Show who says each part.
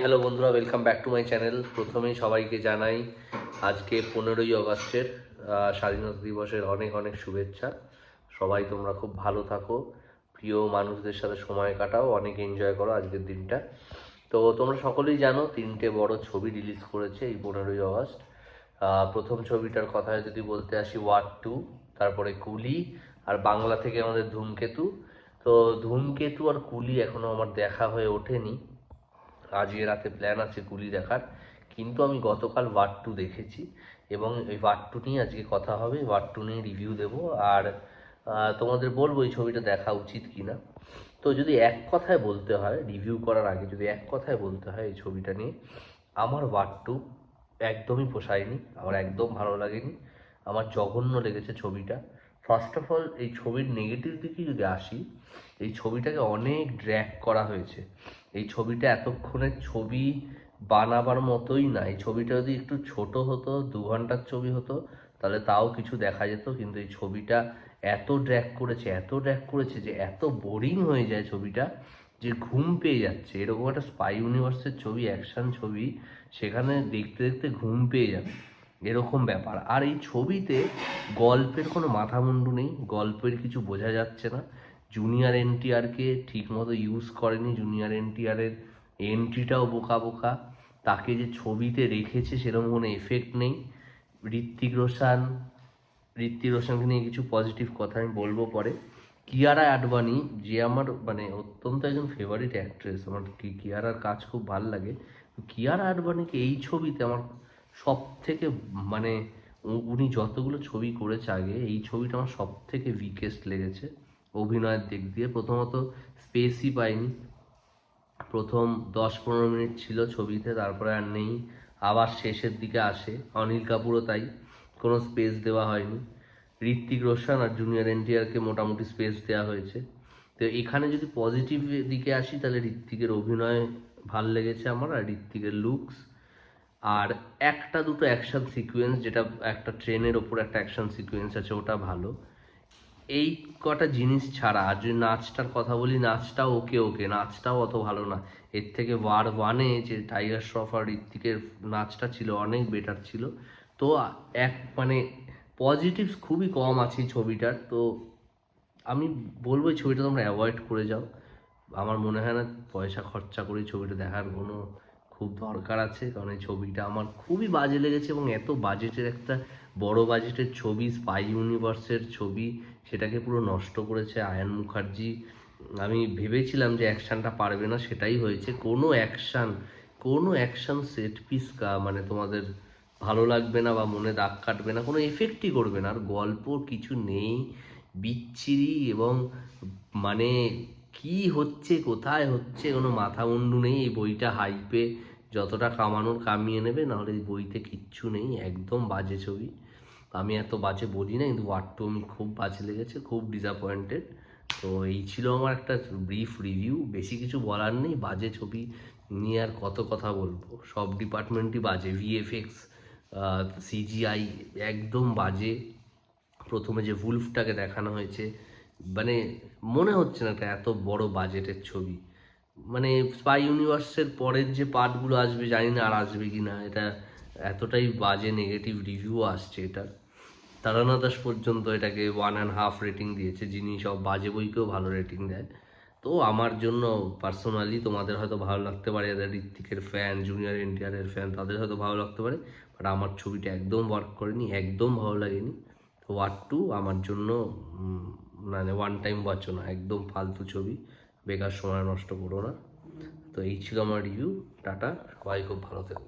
Speaker 1: Hello বন্ধুরা, welcome back to my channel. প্রথমেই সবাইকে জানাই আজকে 15ই অগস্টের স্বাধীনতা দিবসের অনেক অনেক শুভেচ্ছা। সবাই তোমরা খুব ভালো থাকো, প্রিয় মানুষদের সাথে সময় কাটাও, অনেক এনজয় করো আজকের দিনটা। তো তোমরা সকলেই জানো 3টে বড় ছবি রিলিজ করেছে এই 15ই অগস্ট। প্রথম ছবিটার কথায় যদি বলতে আসি ওয়ার 2, তারপরে কুলি, আর বাংলা থেকে আমাদের ধূমকেতু। তো ধূমকেতু আর কুলি এখনও আমার দেখা হয়ে ওঠেনি। আজকে রাতে প্ল্যান আছে কুলি দেখার, কিন্তু আমি গতকাল ওয়ার 2 দেখেছি এবং এই ওয়ার 2 নিয়ে আজকে কথা হবে, ওয়ার 2 নিয়ে রিভিউ দেবো আর তোমাদের বলবো এই ছবিটা দেখা উচিত কিনা। তো যদি এক কথায় বলতে হয়, রিভিউ করার আগে যদি এক কথায় বলতে হয় এই ছবিটা নিয়ে, আমার ওয়ার 2 একদমই পোষায়নি, আমার একদম ভালো লাগেনি, আমার জঘন্য লেগেছে ছবিটা। ফার্স্ট অফ অল এই ছবির নেগেটিভ দিকে যদি আসি, এই ছবিটাকে অনেক ড্র্যাগ করা হয়েছে। এই ছবিটা এতক্ষণের ছবি বানাবার মতোই না। এই ছবিটা যদি একটু ছোট হতো, 2 ঘন্টার ছবি হতো, তাহলে তাও কিছু দেখা যেত। কিন্তু এই ছবিটা এত ড্র্যাগ করেছে, এত ড্র্যাগ করেছে যে এত বোরিং হয়ে যায় ছবিটা, যে ঘুম পেয়ে যাচ্ছে। এরকম একটা স্পাই ইউনিভার্সের ছবি, অ্যাকশন ছবি, সেখানে দেখতে দেখতে ঘুম পেয়ে যাবে, এরকম ব্যাপার। আর এই ছবিতে গল্পের কোনো মাথামুন্ডু নেই, গল্পের কিছু বোঝা যাচ্ছে না। জুনিয়র এনটিআরকে ঠিক মতো ইউজ করেনি, জুনিয়র এনটিআরের এন্ট্রিটাও বোকা বোকা, তাকে যে ছবিতে রেখেছে সেরকম কোনো এফেক্ট নেই। ঋত্বিক রোশনকে নিয়ে কিছু পজিটিভ কথা আমি বলবো পরে। কিয়ারা আডবাণী, যে আমার মানে অত্যন্ত একজন ফেভারিট অ্যাক্ট্রেস, আমার কিয়ারার কাজ খুব ভালো লাগে। কিয়ারা আডবাণীকে এই ছবিতে আমার সব থেকে মানে উনি যতগুলো ছবি করেছে আগে, এই ছবিটা আমার সব থেকে উইকেস্ট লেগেছে অভিনয়ের দিক দিয়ে। প্রথমত স্পেসই পাইনি, প্রথম 10-15 মিনিট ছিল ছবিতে, তারপরে আর নেই। আবার শেষের দিকে আসে, অনিল কাপুরও তাই, কোনো স্পেস দেওয়া হয়নি। ঋত্বিক রোশন আর জুনিয়র এনটিআরকে মোটামুটি স্পেস দেওয়া হয়েছে। তো এখানে যদি পজিটিভ দিকে আসি, তাহলে ঋত্বিকের অভিনয় ভাল লেগেছে আমার, আর ঋত্বিকের লুকস, আর একটা দুটো অ্যাকশন সিকোয়েন্স, যেটা একটা ট্রেনের ওপর একটা অ্যাকশন সিকোয়েন্স আছে, ওটা ভালো। এই কটা জিনিস ছাড়া আর যদি নাচটার কথা বলি, নাচটাও ওকে ওকে, নাচটাও অত ভালো না। এর থেকে ওয়ার 1-এ যে টাইগার শ্রফ আর ঋত্বিকের নাচটা ছিল অনেক বেটার ছিল। তো এক মানে পজিটিভস খুবই কম আছে এই ছবিটার। তো আমি বলবো এই ছবিটা তোমরা অ্যাভয়েড করে যাও। আমার মনে হয় না পয়সা খরচা করে ছবিটা দেখার কোনো খুব দরকার আছে, কারণ এই ছবিটা আমার খুবই বাজে লেগেছে। এবং এত বাজেটের একটা বড় বাজেটের ছবি, স্পাই ইউনিভার্সের ছবি, সেটাকে পুরো নষ্ট করেছে আয়ান মুখার্জি। আমি ভেবেছিলাম যে অ্যাকশানটা পারবে না, সেটাই হয়েছে। কোনো অ্যাকশান সেট পিস মানে তোমাদের ভালো লাগবে না বা মনে দাগ কাটবে না, কোনো এফেক্টই করবে না। আর গল্প কিছু নেই, বিচ্ছিরি, এবং মানে কি হচ্ছে, কোথায় হচ্ছে, কোনো মাথা মুন্ডু নেই। এই বইটা হাইপে যতটা কামানোর কামিয়ে নেবে, নাহলে এই বইতে কিচ্ছু নেই, একদম বাজে ছবি। আমি এত বাজে বলি না, কিন্তু ওয়ার 2 আমি খুব বাজে লেগেছে, খুব ডিসঅ্যাপয়েন্টেড। তো এই ছিল আমার একটা ব্রিফ রিভিউ, বেশি কিছু বলার নেই। বাজে ছবি নিয়ে আর কত কথা বলবো, সব ডিপার্টমেন্টই বাজে, ভিএফএক্স, সিজিআই একদম বাজে। প্রথমে যে ভুলফটাকে দেখানো হয়েছে, মানে মনে হচ্ছে না একটা এত বড় বাজেটের ছবি। মানে স্পাই ইউনিভার্সের পরের যে পার্টগুলো আসবে, জানি না আর আসবে কি না। এটা এতটাই বাজে নেগেটিভ রিভিউ আসছে এটার। তারানা দাস পর্যন্ত এটাকে 1.5 রেটিং দিয়েছে, যিনি সব বাজে বইকেও ভালো রেটিং দেয়। তো আমার জন্য পার্সোনালি, তোমাদের হয়তো ভালো লাগতে পারে, যাদের ঋত্বিকের ফ্যান, জুনিয়র এনটিআরের ফ্যান, তাদের হয়তো ভালো লাগতে পারে, বাট আমার ছবিটা একদম ওয়ার্ক করেনি, একদম ভালো লাগেনি। তো ওয়ার 2 আমার জন্য মানে ওয়ান টাইম ওয়াচও না, একদম ফালতু ছবি, বেকার সময় নষ্ট করো না। তো এই ছিল আমার রিভিউ। টাটা, সবাই খুব ভালো থেকো।